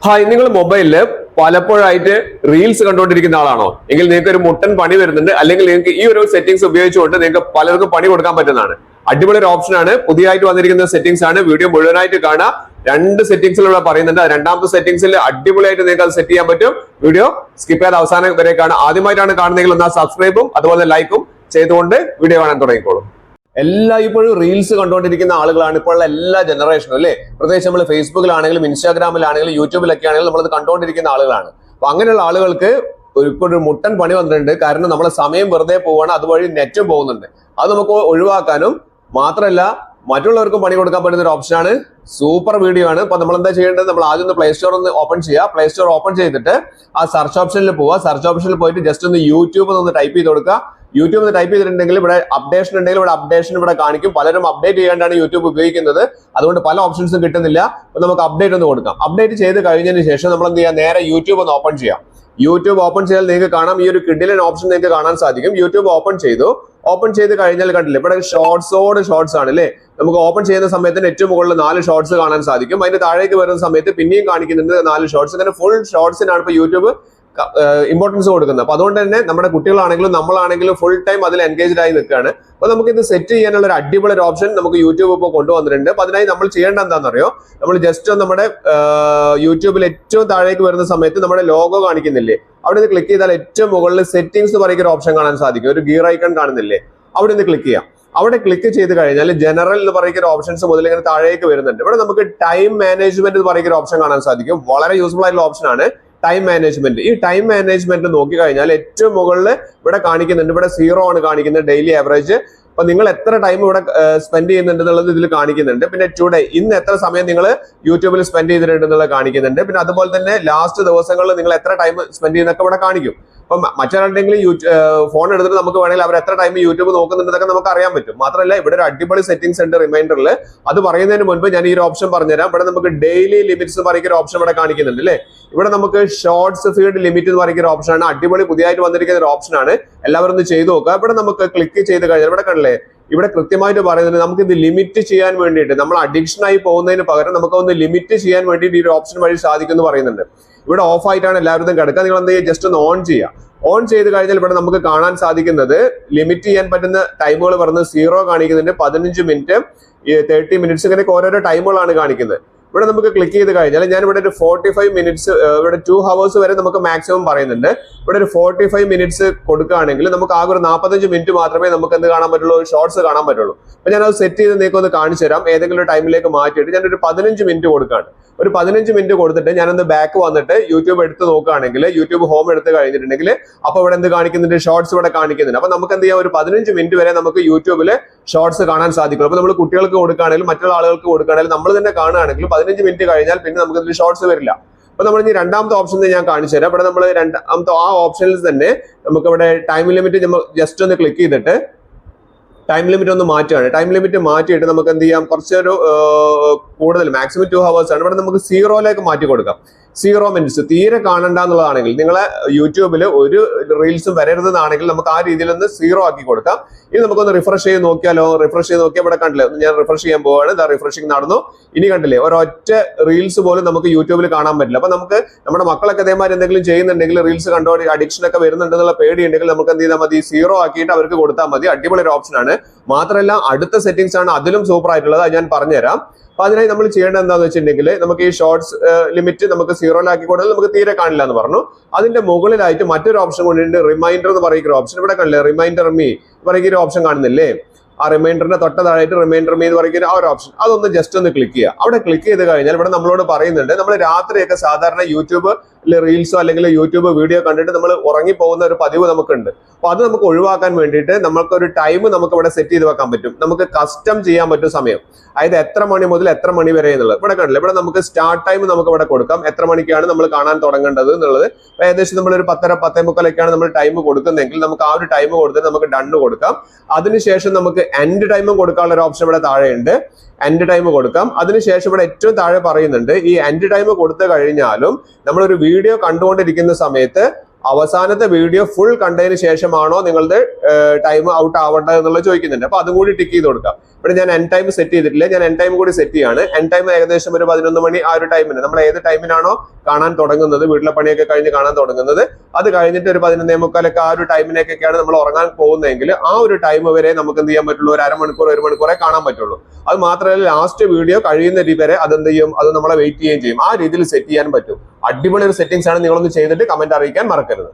Hi, നിങ്ങൾ മൊബൈലില് പലപ്പോഴായിട്ട് റീൽസ് കണ്ടുകൊണ്ടിരിക്കുന്ന ആളാണോ? എങ്കിൽ നിങ്ങൾക്ക് ഒരു മുട്ടൻ പണി വരുന്നുണ്ട്, അല്ലെങ്കിൽ നിങ്ങൾക്ക് ഈ ഒരു സെറ്റിംഗ്സ് ഉപയോഗിച്ചുകൊണ്ട് നിങ്ങൾക്ക് പലർക്കും പണി കൊടുക്കാൻ പറ്റുന്നതാണ്. അടിപൊളി ഒരു ഓപ്ഷൻ ആണ്, പുതിയതായിട്ട് വന്നിരിക്കുന്ന സെറ്റിംഗ്സ് ആണ്. വീഡിയോ മുഴുവനായിട്ട് കാണാം. രണ്ട് സെറ്റിംഗ്സിലൂടെ പറയുന്നുണ്ട്. രണ്ടാമത്തെ സെറ്റിംഗ്സിൽ അടിപൊളിയായിട്ട് നിങ്ങൾക്ക് അത് സെറ്റ് ചെയ്യാൻ പറ്റും. വീഡിയോ സ്കിപ്പ് ചെയ്യാതെ അവസാനം വരെ കാണാം. ആദ്യമായിട്ടാണ് കാണുന്നതെങ്കിൽ എന്നാൽ സബ്സ്ക്രൈബും അതുപോലെ ലൈക്കും ചെയ്തുകൊണ്ട് വീഡിയോ കാണാൻ തുടങ്ങിക്കോളും. ഇപ്പോഴും റീൽസ് കണ്ടുകൊണ്ടിരിക്കുന്ന ആളുകളാണ് ഇപ്പോഴുള്ള എല്ലാ ജനറേഷനും, അല്ലേ? പ്രത്യേകിച്ച് നമ്മൾ ഫേസ്ബുക്കിലാണെങ്കിലും ഇൻസ്റ്റാഗ്രാമിലാണെങ്കിലും യൂട്യൂബിലൊക്കെ ആണെങ്കിലും നമ്മളത് കണ്ടുകൊണ്ടിരിക്കുന്ന ആളുകളാണ്. അപ്പൊ അങ്ങനെയുള്ള ആളുകൾക്ക് ഇപ്പോൾ ഒരു മുട്ടൻ പണി വന്നിട്ടുണ്ട്. കാരണം നമ്മളെ സമയം വെറുതെ പോവാണ്, അതുവഴി നെറ്റും പോകുന്നുണ്ട്. അത് നമുക്ക് ഒഴിവാക്കാനും മാത്രമല്ല മറ്റുള്ളവർക്കും പണി കൊടുക്കാൻ പറ്റുന്ന ഒരു ഓപ്ഷനാണ്. സൂപ്പർ വീഡിയോ ആണ്. അപ്പൊ നമ്മൾ എന്താ ചെയ്യേണ്ടത്? നമ്മൾ ആദ്യം ഒന്ന് പ്ലേ സ്റ്റോർ ഒന്ന് ഓപ്പൺ ചെയ്യുക. പ്ലേ സ്റ്റോർ ഓപ്പൺ ചെയ്തിട്ട് ആ സെർച്ച് ഓപ്ഷനിൽ പോവുക. സെർച്ച് ഓപ്ഷനിൽ പോയിട്ട് ജസ്റ്റ് ഒന്ന് യൂട്യൂബ് ഒന്ന് ടൈപ്പ് ചെയ്ത് കൊടുക്കുക. യൂട്യൂബ് ടൈപ്പ് ചെയ്തിട്ടുണ്ടെങ്കിൽ ഇവിടെ അപ്ഡേഷൻ ഉണ്ടെങ്കിൽ ഇവിടെ അപ്ഡേഷൻ ഇവിടെ കാണിക്കും. പലരും അപ്ഡേറ്റ് ചെയ്യാണ്ടാണ് യൂട്യൂബ് ഉപയോഗിക്കുന്നത്, അതുകൊണ്ട് പല ഓപ്ഷൻസും കിട്ടുന്നില്ല. അപ്പൊ നമുക്ക് അപ്ഡേറ്റ് ഒന്ന് കൊടുക്കാം. അപ്ഡേറ്റ് ചെയ്ത് കഴിഞ്ഞതിന് ശേഷം നമ്മൾ എന്ത് ചെയ്യാം? നേരെ യൂട്യൂബ് ഒന്ന് ഓപ്പൺ ചെയ്യാം. യൂട്യൂബ് ഓപ്പൺ ചെയ്താൽ നിങ്ങൾക്ക് കാണാം, ഈ ഒരു കിഡിലൻ ഓപ്ഷൻ നിങ്ങൾക്ക് കാണാൻ സാധിക്കും. യൂട്യൂബ് ഓപ്പൺ ചെയ്തു. ഓപ്പൺ ചെയ്ത് കഴിഞ്ഞാൽ കണ്ടില്ലേ, ഇവിടെ ഷോർട്സ് ആണ് അല്ലേ? നമുക്ക് ഓപ്പൺ ചെയ്യുന്ന സമയത്ത് ഏറ്റവും മുകളിൽ 4 ഷോർട്സ് കാണാൻ സാധിക്കും. അതിന്റെ താഴേക്ക് വരുന്ന സമയത്ത് പിന്നെയും കാണിക്കുന്നുണ്ട് 4 ഷോർട്സ്. അങ്ങനെ ഫുൾ ഷോർട്സിനാണ് ഇപ്പൊ യൂട്യൂബ് ഇമ്പോർട്ടൻസ് കൊടുക്കുന്നത്. അപ്പൊ അതുകൊണ്ട് തന്നെ നമ്മുടെ കുട്ടികളാണെങ്കിലും നമ്മളാണെങ്കിലും ഫുൾ ടൈം അതിൽ എൻഗേജ്ഡ് ആയി നിൽക്കുകയാണ്. അപ്പൊ നമുക്ക് ഇത് സെറ്റ് ചെയ്യാനുള്ള ഒരു അടിപൊളി ഒരു ഓപ്ഷൻ നമുക്ക് യൂട്യൂബ് ഇപ്പോൾ കൊണ്ടുവന്നിട്ടുണ്ട്. അപ്പൊ അതിനായി നമ്മൾ ചെയ്യേണ്ട എന്താണെന്നറിയോ? നമ്മൾ ജസ്റ്റ് നമ്മുടെ യൂട്യൂബിൽ ഏറ്റവും താഴേക്ക് വരുന്ന സമയത്ത് നമ്മുടെ ലോഗോ കാണിക്കുന്നില്ലേ, അവിടെ നിന്ന് ക്ലിക്ക് ചെയ്താൽ ഏറ്റവും മുകളിൽ സെറ്റിംഗ്സ് എന്ന് പറയുന്ന ഒരു ഓപ്ഷൻ കാണാൻ സാധിക്കും. ഒരു ഗിയർ ഐക്കൺ കാണുന്നില്ലേ, അവിടെ നിന്ന് ക്ലിക്ക് ചെയ്യാം. അവിടെ ക്ലിക്ക് ചെയ്ത് കഴിഞ്ഞാൽ ജനറൽ എന്ന് പറയുന്ന ഓപ്ഷൻസ് മുതൽ ഇങ്ങനെ താഴേക്ക് വരുന്നുണ്ട്. ഇവിടെ നമുക്ക് ടൈം മാനേജ്മെന്റ് എന്ന് പറയുന്ന ഓപ്ഷൻ കാണാൻ സാധിക്കും. വളരെ യൂസ്ഫുൾ ആയിട്ടുള്ള ഓപ്ഷൻ ആണ് ടൈം മാനേജ്മെന്റ്. ഈ ടൈം മാനേജ്മെന്റ് നോക്കി കഴിഞ്ഞാൽ ഏറ്റവും മുകളിൽ ഇവിടെ കാണിക്കുന്നുണ്ട്. ഇവിടെ 0 ആണ് കാണിക്കുന്നത്, ഡെയിലി ആവറേജ്. അപ്പൊ നിങ്ങൾ എത്ര ടൈം ഇവിടെ സ്പെൻഡ് ചെയ്യുന്നുണ്ട് എന്നുള്ളത് ഇതിൽ കാണിക്കുന്നുണ്ട്. പിന്നെ ടുഡേ, ഇന്ന് എത്ര സമയം നിങ്ങൾ യൂട്യൂബിൽ സ്പെൻഡ് ചെയ്തിട്ടുണ്ട് എന്നുള്ളത് കാണിക്കുന്നുണ്ട്. പിന്നെ അതുപോലെ തന്നെ ലാസ്റ്റ് ദിവസങ്ങളിൽ നിങ്ങൾ എത്ര ടൈം സ്പെൻഡ് ചെയ്യുന്നൊക്കെ ഇവിടെ കാണിക്കും. അപ്പൊ മറ്റൊരാളുടെങ്കിലും ഫോൺ എടുത്തിട്ട് നമുക്ക് വേണമെങ്കിൽ അവർ എത്ര ടൈം യൂട്യൂബ് നോക്കുന്നുണ്ടെന്നൊക്കെ നമുക്ക് അറിയാൻ പറ്റും. മാത്രമല്ല ഇവിടെ ഒരു അടിപൊളി സെറ്റിംഗ്സ് ഉണ്ട് റിമൈൻഡറിൽ. അത് പറയുന്നതിന് മുൻപ് ഞാൻ ഈ ഒരു ഓപ്ഷൻ പറഞ്ഞുതരാം. ഇവിടെ നമുക്ക് ഡെയിലി ലിമിറ്റ്സ് എന്ന് പറയുന്ന ഒരു ഓപ്ഷൻ ഇവിടെ കാണിക്കുന്നുണ്ട് അല്ലേ? ഇവിടെ നമുക്ക് ഷോർട്സ് ഫീഡ് ലിമിറ്റ് എന്ന് പറയുന്ന ഒരു ഓപ്ഷൻ ആണ്. അടിപൊളി പുതിയതായിട്ട് വന്നിരിക്കുന്ന ഒരു ഓപ്ഷൻ ആണ്. എല്ലാവരും ഒന്ന് ചെയ്തു നോക്കുക. ഇവിടെ നമുക്ക് ക്ലിക്ക് ചെയ്ത് കഴിഞ്ഞാൽ ഇവിടെ കണ്ടില്ലേ, ഇവിടെ കൃത്യമായിട്ട് പറയുന്നത് നമുക്ക് ഇത് ലിമിറ്റ് ചെയ്യാൻ വേണ്ടിയിട്ട്, നമ്മൾ അഡിക്ഷൻ ആയി പോകുന്നതിന് പകരം നമുക്ക് ഒന്ന് ലിമിറ്റ് ചെയ്യാൻ വേണ്ടിയിട്ട് ഈ ഒരു ഓപ്ഷൻ വഴി സാധിക്കും എന്ന് പറയുന്നുണ്ട്. ഇവിടെ ഓഫ് ആയിട്ടാണ് എല്ലാവരും കിടക്കുക. നിങ്ങൾ എന്ത് ചെയ്യുക? ജസ്റ്റ് ഒന്ന് ഓൺ ചെയ്യുക. ഓൺ ചെയ്ത് കഴിഞ്ഞാൽ ഇവിടെ നമുക്ക് കാണാൻ സാധിക്കുന്നത് ലിമിറ്റ് ചെയ്യാൻ പറ്റുന്ന ടൈമുകൾ പറഞ്ഞത് 0 കാണിക്കുന്നുണ്ട്, 15 മിനിറ്റ്, 30 മിനിറ്റ്സ്, ഇങ്ങനെയൊക്കെ ഓരോരോ ടൈമുകളാണ് കാണിക്കുന്നത്. ഇവിടെ നമുക്ക് ക്ലിക്ക് ചെയ്ത് കഴിഞ്ഞാൽ ഞാൻ ഇവിടെ ഒരു 45 മിനിറ്റ്സ്, ഇവിടെ 2 hours വരെ നമുക്ക് മാക്സിമം പറയുന്നുണ്ട്. ഇവിടെ ഒരു 45 മിനിറ്റ്സ് കൊടുക്കുകയാണെങ്കിൽ നമുക്ക് ആകെ ഒരു 45 മിനിറ്റ് മാത്രമേ നമുക്ക് എന്ത് കാണാൻ പറ്റുള്ളൂ? ഷോർട്സ് കാണാൻ പറ്റുള്ളൂ. അപ്പൊ ഞാൻ അത് സെറ്റ് ചെയ്ത് നിങ്ങൾക്ക് ഒന്ന് കാണിച്ചു തരാം. ഏതെങ്കിലും ഒരു ടൈമിലേക്ക് മാറ്റിയിട്ട് ഞാനൊരു 15 മിനിറ്റ് കൊടുക്കുകയാണ്. ഒരു 15 മിനിറ്റ് കൊടുത്തിട്ട് ഞാനൊന്ന് ബാക്ക് വന്നിട്ട് യൂട്യൂബ് എടുത്ത് നോക്കുകയാണെങ്കിൽ, യൂട്യൂബ് ഹോം എടുത്ത് കഴിഞ്ഞിട്ടുണ്ടെങ്കിൽ അപ്പൊ ഇവിടെ എന്ത് കാണിക്കുന്നുണ്ട്? ഷോർട്സ് ഇവിടെ കാണിക്കുന്നുണ്ട്. അപ്പൊ നമുക്ക് എന്ത് ചെയ്യാം? ഒരു 15 മിനിറ്റ് വരെ നമുക്ക് യൂട്യൂബില് ഷോർട്സ് കാണാൻ സാധിക്കും. അപ്പൊ നമ്മൾ കുട്ടികൾക്ക് കൊടുക്കുകയാണെങ്കിലും മറ്റുള്ള ആളുകൾക്ക് കൊടുക്കുകയാണെങ്കിലും നമ്മൾ തന്നെ കാണുകയാണെങ്കിലും 15 മിനിറ്റ് കഴിഞ്ഞാൽ പിന്നെ നമുക്ക് ഇതിൽ ഷോർട്സ് വരില്ല. അപ്പൊ നമ്മൾ ഇനി രണ്ടാമത്തെ ഓപ്ഷൻ ഞാൻ കാണിച്ചു തരാം. ഇവിടെ നമ്മൾ രണ്ടാമത്തെ ആ ഓപ്ഷനിൽ തന്നെ നമുക്ക് ഇവിടെ ടൈം ലിമിറ്റ് ജസ്റ്റ് ഒന്ന് ക്ലിക്ക് ചെയ്തിട്ട് ടൈം ലിമിറ്റ് ഒന്ന് മാറ്റുകയാണ്. ടൈം ലിമിറ്റ് മാറ്റിയിട്ട് നമുക്ക് എന്ത് ചെയ്യാം? കുറച്ചൊരു കൂടുതൽ, മാക്സിമം 2 hours ആണ്. ഇവിടെ നമുക്ക് 0 മാറ്റി കൊടുക്കാം. 0 മിനിറ്റ്സ് തീരെ കാണണ്ട എന്നുള്ളതാണെങ്കിൽ, നിങ്ങളെ യൂട്യൂബിൽ ഒരു റീൽസും വരരുതെന്നാണെങ്കിൽ നമുക്ക് ആ രീതിയിൽ ഒന്ന് 0 ആക്കി കൊടുക്കാം. ഇനി നമുക്കൊന്ന് റിഫ്രഷ് ചെയ്ത് നോക്കിയാലോ? റിഫ്രഷ് ചെയ്ത് നോക്കിയാൽ ഇവിടെ കണ്ടില്ലേ, ഞാൻ റിഫ്രഷ് ചെയ്യാൻ പോവാണ്. റിഫ്രഷിങ് നടന്നു. ഇനി കണ്ടില്ലേ, ഒരൊറ്റ റീൽസ് പോലും നമുക്ക് യൂട്യൂബിൽ കാണാൻ പറ്റില്ല. അപ്പൊ നമുക്ക് നമ്മുടെ മക്കളൊക്കെ അതേമാതിരി എന്തെങ്കിലും ചെയ്യുന്നുണ്ടെങ്കിൽ, റീൽസ് കണ്ടോ അഡിക്ഷൻ ഒക്കെ വരുന്നുണ്ടെന്നുള്ള പേടിയുണ്ടെങ്കിൽ നമുക്ക് എന്ത് ചെയ്താൽ മതി? 0 ആക്കിയിട്ട് അവർക്ക് കൊടുത്താൽ മതി. അടിപൊളി ഒരു ഓപ്ഷൻ ആണ്. മാത്രമല്ല അടുത്ത സെറ്റിംഗ്സ് ആണ് അതിലും സൂപ്പർ ആയിട്ടുള്ളത്. അത് ഞാൻ പറഞ്ഞുതരാം. അപ്പൊ അതിനായി നമ്മൾ ചെയ്യേണ്ടത് എന്താണെന്ന് വെച്ചിട്ടുണ്ടെങ്കിൽ, നമുക്ക് ഈ ഷോർട്സ് ലിമിറ്റ് നമുക്ക് 0 ആക്കി കൊടുത്താൽ നമുക്ക് തീരെ കാണില്ല എന്ന് പറഞ്ഞു. അതിന്റെ മുകളിലായിട്ട് മറ്റൊരു ഓപ്ഷൻ കൊണ്ടുണ്ട്, റിമൈൻഡർ എന്ന് പറയുന്ന ഓപ്ഷൻ. ഇവിടെ കണ്ടില്ലേ, റിമൈൻഡർ മീ പറയുന്ന ഒരു ഓപ്ഷൻ കാണുന്നില്ലേ? ആ റിമൈൻഡറിന്റെ തൊട്ടതായിട്ട് റിമൈൻഡർ മീ എന്ന് പറയുന്ന ആ ഒരു ഓപ്ഷൻ, അതൊന്ന് ജസ്റ്റ് ഒന്ന് ക്ലിക്ക് ചെയ്യുക. അവിടെ ക്ലിക്ക് ചെയ്ത് കഴിഞ്ഞാൽ ഇവിടെ നമ്മളോട് പറയുന്നുണ്ട്, നമ്മൾ രാത്രിയൊക്കെ സാധാരണ യൂട്യൂബ് റീൽസോ അല്ലെങ്കിൽ യൂട്യൂബ് വീഡിയോ കണ്ടിട്ട് നമ്മൾ ഉറങ്ങിപ്പോകുന്ന ഒരു പതിവ് നമുക്കുണ്ട്. അപ്പൊ അത് നമുക്ക് ഒഴിവാക്കാൻ വേണ്ടിയിട്ട് നമുക്കൊരു ടൈം നമുക്ക് ഇവിടെ സെറ്റ് ചെയ്ത് വെക്കാൻ പറ്റും. നമുക്ക് കസ്റ്റം ചെയ്യാൻ പറ്റും സമയം. അതായത് എത്ര മണി മുതൽ എത്ര മണി വരെ എന്നുള്ളത് ഇവിടെ കണ്ടില്ല. ഇവിടെ നമുക്ക് സ്റ്റാർട്ട് ടൈം നമുക്ക് ഇവിടെ കൊടുക്കാം. എത്ര മണിക്കാണ് നമ്മൾ കാണാൻ തുടങ്ങേണ്ടത് എന്നുള്ളത്. ഏകദേശം നമ്മളൊരു 10:30, 10:45 നമ്മൾ ടൈം കൊടുക്കുന്നതെങ്കിൽ നമുക്ക് ആ ഒരു ടൈം കൊടുത്തിട്ട് നമുക്ക് ഡണ്ണ് കൊടുക്കാം. അതിനുശേഷം നമുക്ക് എൻഡ് ടൈമും കൊടുക്കാനുള്ള ഒരു ഓപ്ഷൻ ഇവിടെ താഴെയുണ്ട്. എൻഡ് ടൈം കൊടുക്കാം. അതിനുശേഷം ഇവിടെ ഏറ്റവും താഴെ പറയുന്നുണ്ട്, ഈ എൻഡ് ടൈം കൊടുത്തു കഴിഞ്ഞാലും നമ്മളൊരു വീഡിയോ കണ്ടുകൊണ്ടിരിക്കുന്ന സമയത്ത് അവസാനത്തെ വീഡിയോ ഫുൾ കണ്ടതിന് ശേഷമാണോ നിങ്ങളുടെ ടൈം ഔട്ട് ആവേണ്ടത് എന്നുള്ളത് ചോദിക്കുന്നുണ്ട്. അപ്പൊ അതും കൂടി ടിക്ക് ചെയ്ത് കൊടുക്കാം. ഇവിടെ ഞാൻ എൻ ടൈം സെറ്റ് ചെയ്തിട്ടില്ല, ഞാൻ എൻ ടൈം കൂടി സെറ്റ് ചെയ്യാണ്. എൻ ടൈം ഏകദേശം ഒരു 11 മണി ആ ഒരു ടൈമിന് നമ്മൾ ഏത് ടൈമിനാണോ കാണാൻ തുടങ്ങുന്നത്, വീട്ടിലെ പണിയൊക്കെ കഴിഞ്ഞ് കാണാൻ തുടങ്ങുന്നത്, അത് കഴിഞ്ഞിട്ട് ഒരു 11:45 ആ ഒരു ടൈമിനൊക്കെയാണ് നമ്മൾ ഉറങ്ങാൻ പോകുന്നതെങ്കിൽ ആ ഒരു ടൈം വരെ നമുക്ക് എന്ത് ചെയ്യാൻ പറ്റുള്ളൂ, ഒരു അരമണിക്കൂർ 1 മണിക്കൂറേ കാണാൻ പറ്റുള്ളൂ. അത് മാത്രമല്ല ലാസ്റ്റ് വീഡിയോ കഴിയുന്ന വരെ അതെന്ത് ചെയ്യും, അത് നമ്മളെ വെയിറ്റ് ചെയ്യുകയും ചെയ്യും. ആ രീതിയിൽ സെറ്റ് ചെയ്യാൻ പറ്റും. അടിപൊളി ഒരു സെറ്റിംഗ്സ് ആണ്. നിങ്ങളൊന്ന് ചെയ്തിട്ട് കമന്റ് അറിയിക്കാൻ മറക്കരുത്.